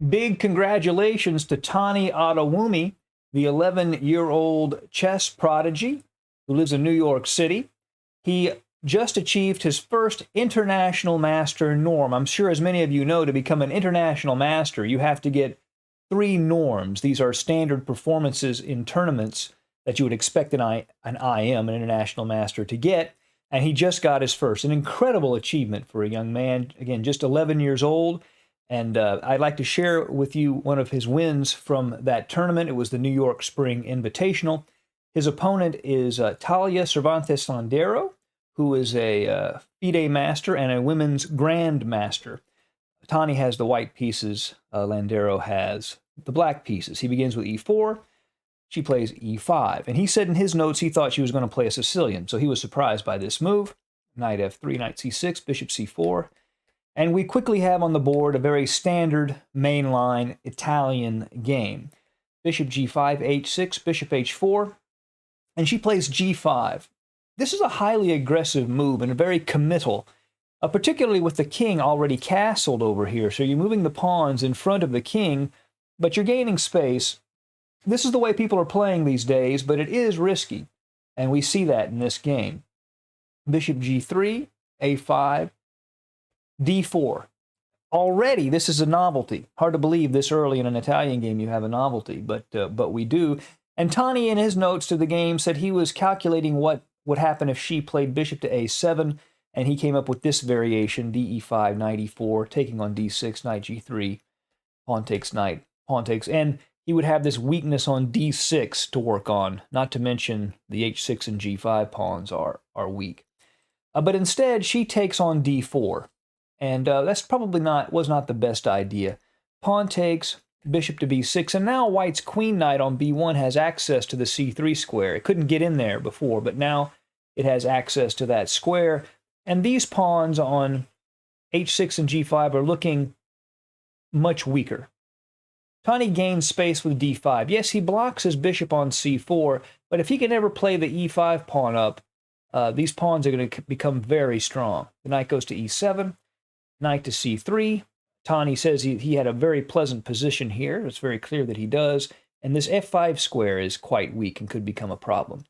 Big congratulations to Tani Adewumi, the 11-year-old chess prodigy who lives in New York City. He just achieved his first international master norm. I'm sure, as many of you know, to become an international master, you have to get 3 norms. These are standard performances in tournaments that you would expect an IM, an international master, to get. And he just got his first. An incredible achievement for a young man. Again, just 11 years old. And I'd like to share with you one of his wins from that tournament. It was the New York Spring Invitational. His opponent is Thalia Cervantes Landeiro, who is a FIDE master and a women's grand master. Tani has the white pieces. Landeiro has the black pieces. He begins with e4. She plays e5. And he said in his notes he thought she was going to play a Sicilian. So he was surprised by this move. Knight f3, knight c6, bishop c4. And we quickly have on the board a very standard mainline Italian game. Bishop g5, h6, bishop h4, and she plays g5. This is a highly aggressive move and a very committal, particularly with the king already castled over here. So you're moving the pawns in front of the king, but you're gaining space. This is the way people are playing these days, but it is risky, and we see that in this game. Bishop g3, a5, d4. Already, this is a novelty. Hard to believe this early in an Italian game you have a novelty, but we do. And Tani, in his notes to the game, said he was calculating what would happen if she played bishop to a7, and he came up with this variation, de5, knight e4, taking on d6, knight g3, pawn takes knight, pawn takes, and he would have this weakness on d6 to work on, not to mention the h6 and g5 pawns are weak. But instead, she takes on d4. And that's probably was not the best idea. Pawn takes, bishop to b6, and now white's queen knight on b1 has access to the c3 square. It couldn't get in there before, but now it has access to that square. And these pawns on h6 and g5 are looking much weaker. Tani gains space with d5. Yes, he blocks his bishop on c4, but if he can ever play the e5 pawn up, these pawns are going to become very strong. The knight goes to e7. Knight to c3. Tani says he had a very pleasant position here. It's very clear that he does. And this f5 square is quite weak and could become a problem.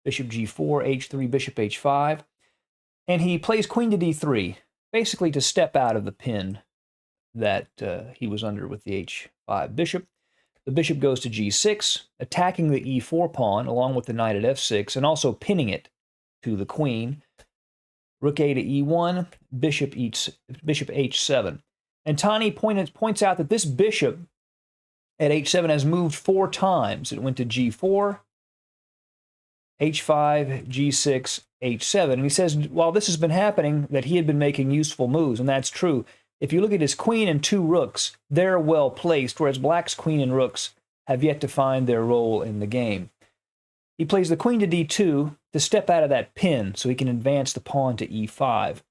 Bishop g4, h3, bishop h5. And he plays queen to d3, basically to step out of the pin that he was under with the h5 bishop. The bishop goes to g6, attacking the e4 pawn along with the knight at f6, and also pinning it to the queen. Rook a to e1, bishop h7. And Tani points out that this bishop at h7 has moved 4 times. It went to g4, h5, g6, h7. And he says, while this has been happening, that he had been making useful moves, and that's true. If you look at his queen and 2 rooks, they're well placed, whereas black's queen and rooks have yet to find their role in the game. He plays the queen to d2 to step out of that pin so he can advance the pawn to e5.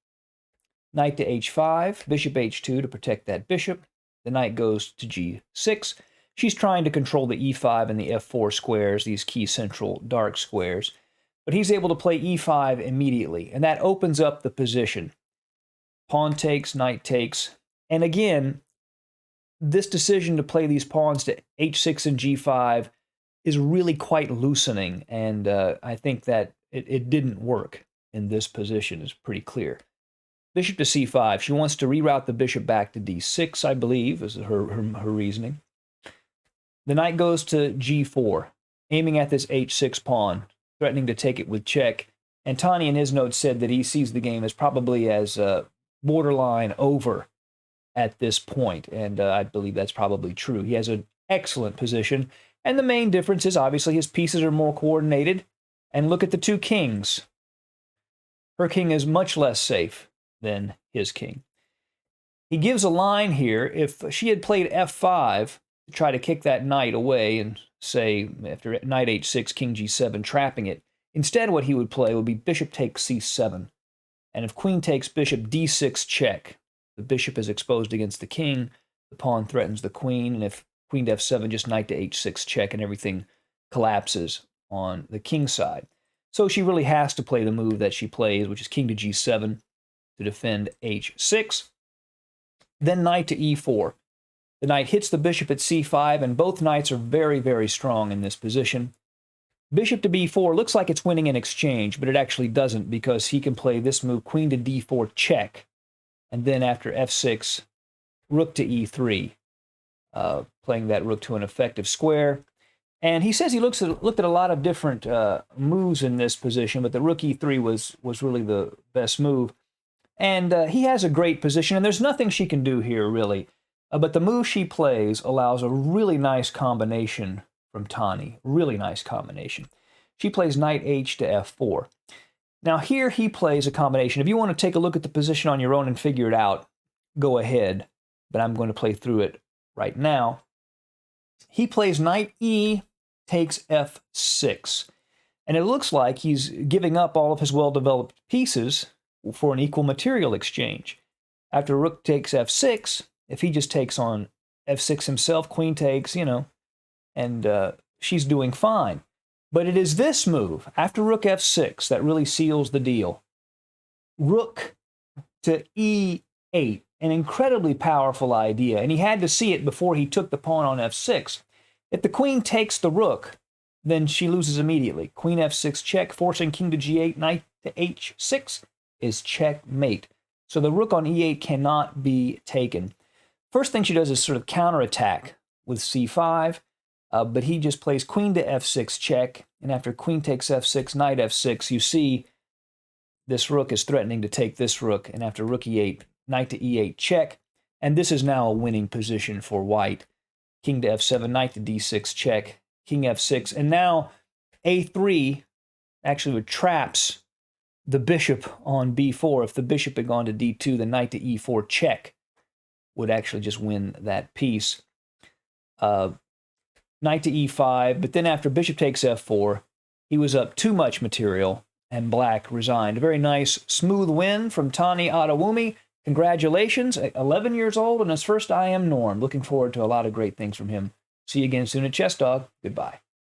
Knight to h5, bishop h2 to protect that bishop. The knight goes to g6. She's trying to control the e5 and the f4 squares, these key central dark squares. But he's able to play e5 immediately, and that opens up the position. Pawn takes, knight takes. And again, this decision to play these pawns to h6 and g5 is really quite loosening, and I think that it didn't work in this position. It's pretty clear. Bishop to c5. She wants to reroute the bishop back to d6, I believe, is her reasoning. The knight goes to g4, aiming at this h6 pawn, threatening to take it with check. And Tani in his notes said that he sees the game as probably as borderline over at this point, and I believe that's probably true. He has an excellent position. And the main difference is obviously his pieces are more coordinated. And look at the 2 kings. Her king is much less safe than his king. He gives a line here. If she had played f5 to try to kick that knight away and say after knight h6, king g7, trapping it, instead what he would play would be bishop takes c7. And if queen takes bishop d6 check, the bishop is exposed against the king, the pawn threatens the queen, and if queen to f7, just knight to h6 check, and everything collapses on the king side. So she really has to play the move that she plays, which is king to g7 to defend h6. Then knight to e4. The knight hits the bishop at c5, and both knights are very, very strong in this position. Bishop to b4 looks like it's winning an exchange, but it actually doesn't, because he can play this move, queen to d4 check, and then after f6, rook to e3, playing that rook to an effective square. And he says he looked at a lot of different moves in this position, but the rook e3 was really the best move. And he has a great position, and there's nothing she can do here, really. But the move she plays allows a really nice combination from Tani. Really nice combination. She plays knight h to f4. Now here he plays a combination. If you want to take a look at the position on your own and figure it out, go ahead. But I'm going to play through it right now. He plays knight e takes f6. And it looks like he's giving up all of his well-developed pieces for an equal material exchange. After rook takes f6, if he just takes on f6 himself, queen takes, and she's doing fine. But it is this move, after rook f6, that really seals the deal. Rook to e8, an incredibly powerful idea, and he had to see it before he took the pawn on f6. If the queen takes the rook, then she loses immediately. Queen f6 check, forcing king to g8, knight to h6 is checkmate. So the rook on e8 cannot be taken. First thing she does is sort of counterattack with c5, but he just plays queen to f6 check, and after queen takes f6, knight f6, you see this rook is threatening to take this rook, and after rook e8, knight to e8 check, and this is now a winning position for white. King to f7, knight to d6 check, king f6, and now a3 actually traps the bishop on b4. If the bishop had gone to d2, the knight to e4 check would actually just win that piece. Knight to e5, but then after bishop takes f4, he was up too much material, and black resigned. A very nice, smooth win from Tani Adewumi. Congratulations, 11 years old and his first IM norm. Looking forward to a lot of great things from him. See you again soon at Chess Dog. Goodbye.